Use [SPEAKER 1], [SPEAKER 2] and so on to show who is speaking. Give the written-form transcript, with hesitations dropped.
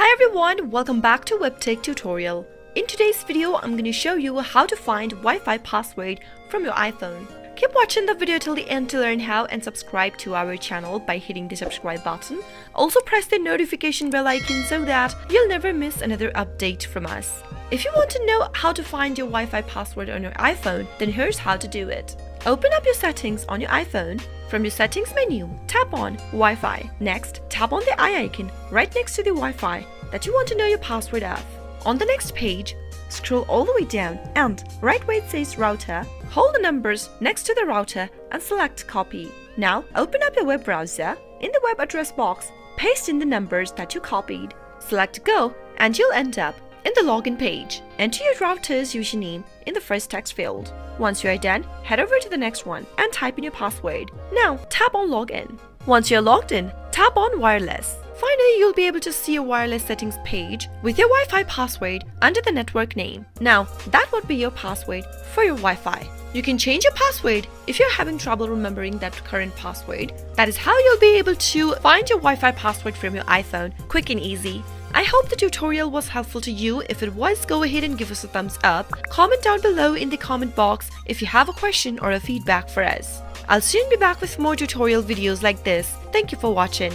[SPEAKER 1] Hi everyone, welcome back to WebTech tutorial. In today's video, I'm going to show you how to find Wi-Fi password from your iPhone. Keep watching the video till the end to learn how, and subscribe to our channel by hitting the subscribe button. Also press the notification bell icon so that you'll never miss another update from us. If you want to know how to find your Wi-Fi password on your iPhone, then here's how to do it. Open up your settings on your iPhone. From your settings menu, tap on Wi-Fi. Next, tap on the eye icon right next to the Wi-Fi that you want to know your password of. On the next page, scroll all the way down and right where it says router, hold the numbers next to the router and select copy. Now, open up your web browser. In the web address box, paste in the numbers that you copied. Select go and you'll end up in the login page. Enter your router's username in the first text field. Once you are done, head over to the next one and type in your password. Now, tap on login. Once you're logged in, tap on wireless. Finally, you'll be able to see a wireless settings page with your Wi-Fi password under the network name. Now, that would be your password for your Wi-Fi. You can change your password if you're having trouble remembering that current password. That is how you'll be able to find your Wi-Fi password from your iPhone quick and easy. I hope the tutorial was helpful to you. If it was, go ahead and give us a thumbs up. Comment down below in the comment box if you have a question or a feedback for us. I'll soon be back with more tutorial videos like this. Thank you for watching.